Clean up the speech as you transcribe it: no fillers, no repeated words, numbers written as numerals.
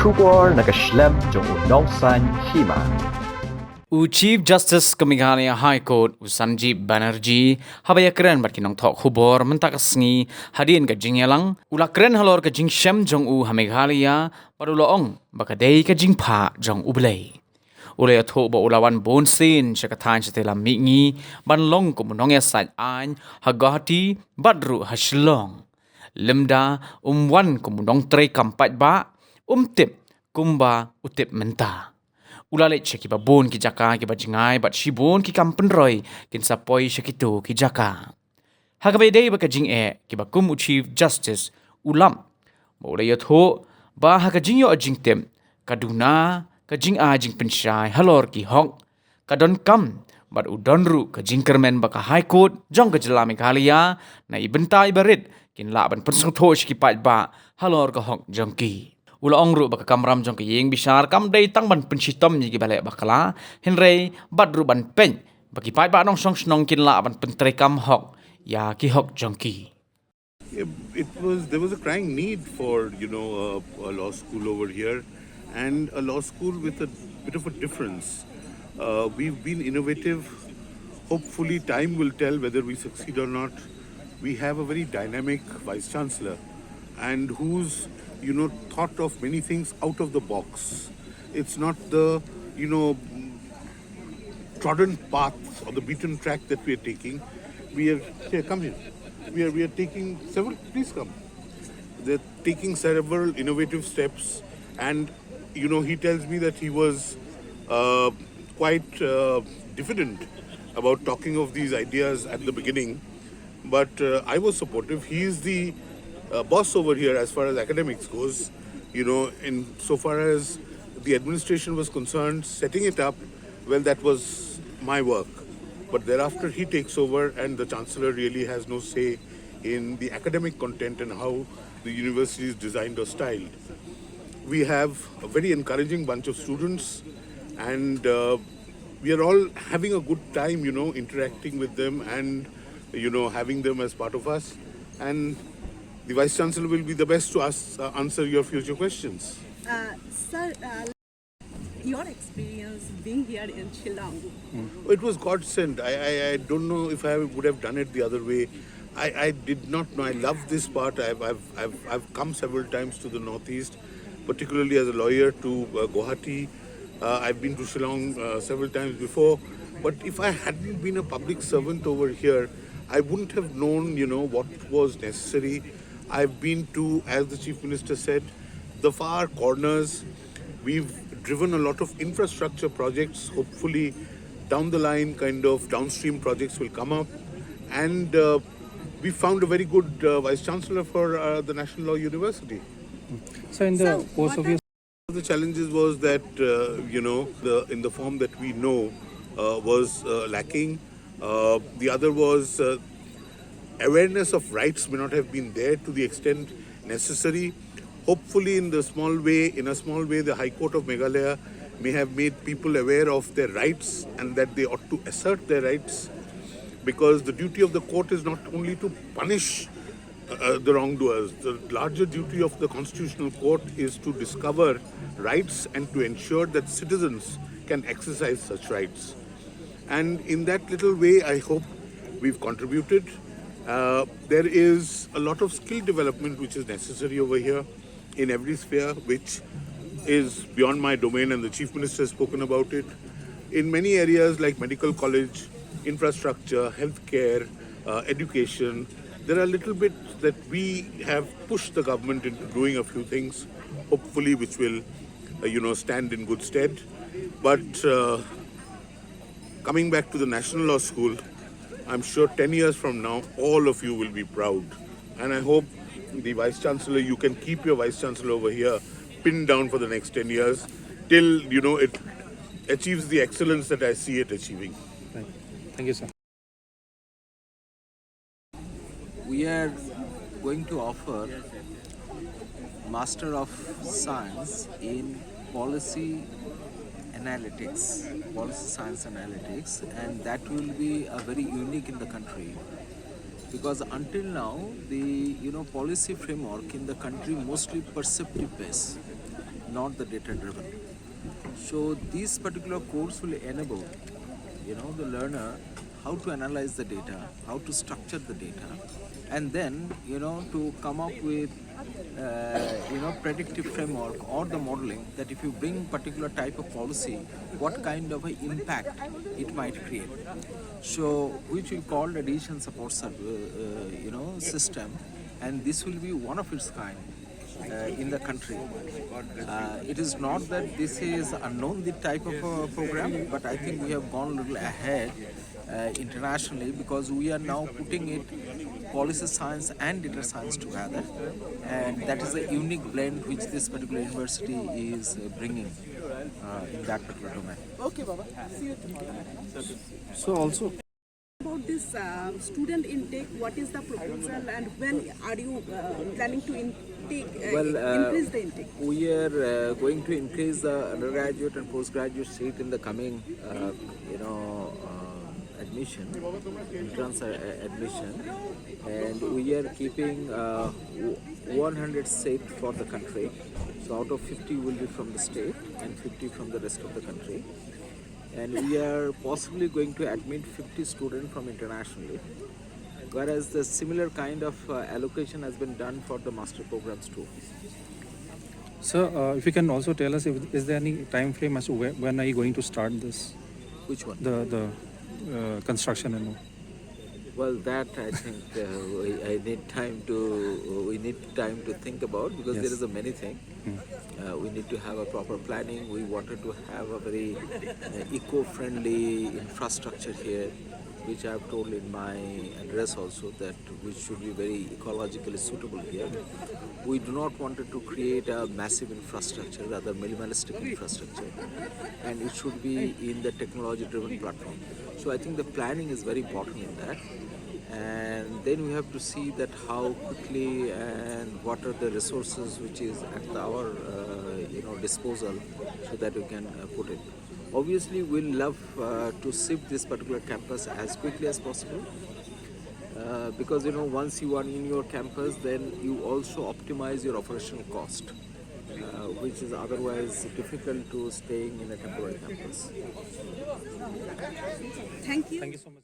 Shubor nakaslem jong unongsan Hima. Chief Justice Meghalaya High Court Sanjeev Banerjee habaya keren barkinong thok hubor mentakasngi hadin ka jingyalang ula keren halor ka jingshem jong Meghalaya paruloong bakadei ka jingpha jong ublei ulay atho ba ulawan bonsin syakathan satela mingi banlong kumunong ya saj an hagahati badru haslong lemda wan kumunong tre kampat ba tip kumba utip menta ulale Kiba bon ki jaka ki bajingai bat shibon ki kampenroy kin sapoi syakito ki jaka hagabe dei ba kajing ki ba kum Chief Justice ulam ba ulay atho ba hagajing yo ajingtem kaduna kajing ajing pensyai halor ki hok kadon kam bat udonru kajing kermen ba ka High Court jong ka jela Meghalaya na ibentai barit kin la ban Pynsngewthuh ki Paidbah halor ka hok jong ki ula ongru baka kamram jong ke Ïingbishar kam dei Tangban Pynshitom ni bale Bakla Hynrei badru ban pen baki Paidbah nong song snong kin la ban pentre kam hok ya ki hok jong ki. There was a crying need for a law school over here, and a law school with a bit of a difference. We've been innovative. Hopefully time will tell whether we succeed or not. We have a very dynamic vice chancellor and who's thought of many things out of the box. It's not the trodden path or the beaten track that we are taking. We are here, come here. We are taking several. Please come. They're taking several innovative steps, and he tells me that he was quite diffident about talking of these ideas at the beginning, but I was supportive. He is the boss over here as far as academics goes. In so far as the administration was concerned, setting it up, well, that was my work. But thereafter he takes over, and the chancellor really has no say in the academic content and how the university is designed or styled. We have a very encouraging bunch of students, and we are all having a good time, interacting with them and having them as part of us. And the Vice Chancellor will be the best to answer your future questions. Sir, your experience being here in Shillong? It was God sent. I don't know if I would have done it the other way. I did not know. I love this part. I've come several times to the Northeast, particularly as a lawyer to Guwahati. I've been to Shillong several times before. But if I hadn't been a public servant over here, I wouldn't have known, what was necessary. I've been to, as the Chief Minister said, the far corners. We've driven a lot of infrastructure projects. Hopefully, down the line, kind of downstream projects will come up. And we found a very good Vice Chancellor for the National Law University. So in the course of your... One of the challenges was that, in the form that we know was lacking. The other was awareness of rights may not have been there to the extent necessary. Hopefully, in a small way, the High Court of Meghalaya may have made people aware of their rights and that they ought to assert their rights, because the duty of the court is not only to punish the wrongdoers. The larger duty of the Constitutional Court is to discover rights and to ensure that citizens can exercise such rights. And in that little way, I hope we've contributed. There is a lot of skill development which is necessary over here in every sphere, which is beyond my domain, and the Chief Minister has spoken about it. In many areas like medical college, infrastructure, healthcare, education, there are little bits that we have pushed the government into doing a few things, hopefully which will, stand in good stead. But coming back to the National Law School, I'm sure 10 years from now, all of you will be proud. And I hope the Vice Chancellor, you can keep your Vice Chancellor over here pinned down for the next 10 years till, it achieves the excellence that I see it achieving. Thank you, sir. We are going to offer Master of Science in Policy Science Analytics, and that will be a very unique in the country, because until now the policy framework in the country mostly perceptive based, not the data driven. So this particular course will enable, the learner how to analyze the data, how to structure the data, and then, to come up with, predictive framework or the modeling that if you bring particular type of policy, what kind of an impact it might create. So, which we call the decision support, system, and this will be one of its kind. In the country. It is not that this is unknown, the type of program, but I think we have gone a little ahead internationally because we are now putting it policy science and data science together, and that is a unique blend which this particular university is bringing in that particular domain. So also, About this student intake, what is the proposal and when are you planning to increase the intake? We are going to increase the undergraduate and postgraduate seat in the coming, admission, entrance admission, and we are keeping 100 seats for the country. So out of 50 will be from the state and 50 from the rest of the country. And we are possibly going to admit 50 students from internationally, whereas the similar kind of allocation has been done for the master programs too. sir, if you can also tell us, is there any time frame as to when are you going to start this, Which one? the construction and all? Well, that I think we need time to think about because Yes. there is a many thing. We need to have a proper planning. We wanted to have a very eco-friendly infrastructure here, which I have told in my address also that we should be very ecologically suitable here. We do not want to create a massive infrastructure, rather minimalistic infrastructure, and it should be in the technology-driven platform. So I think the planning is very important in that. And then we have to see that how quickly and what are the resources which is at our disposal so that we can put it. Obviously, we'll love to shift this particular campus as quickly as possible because once you are in your campus, then you also optimize your operational cost, which is otherwise difficult to staying in a temporary campus. Thank you. Thank you so much.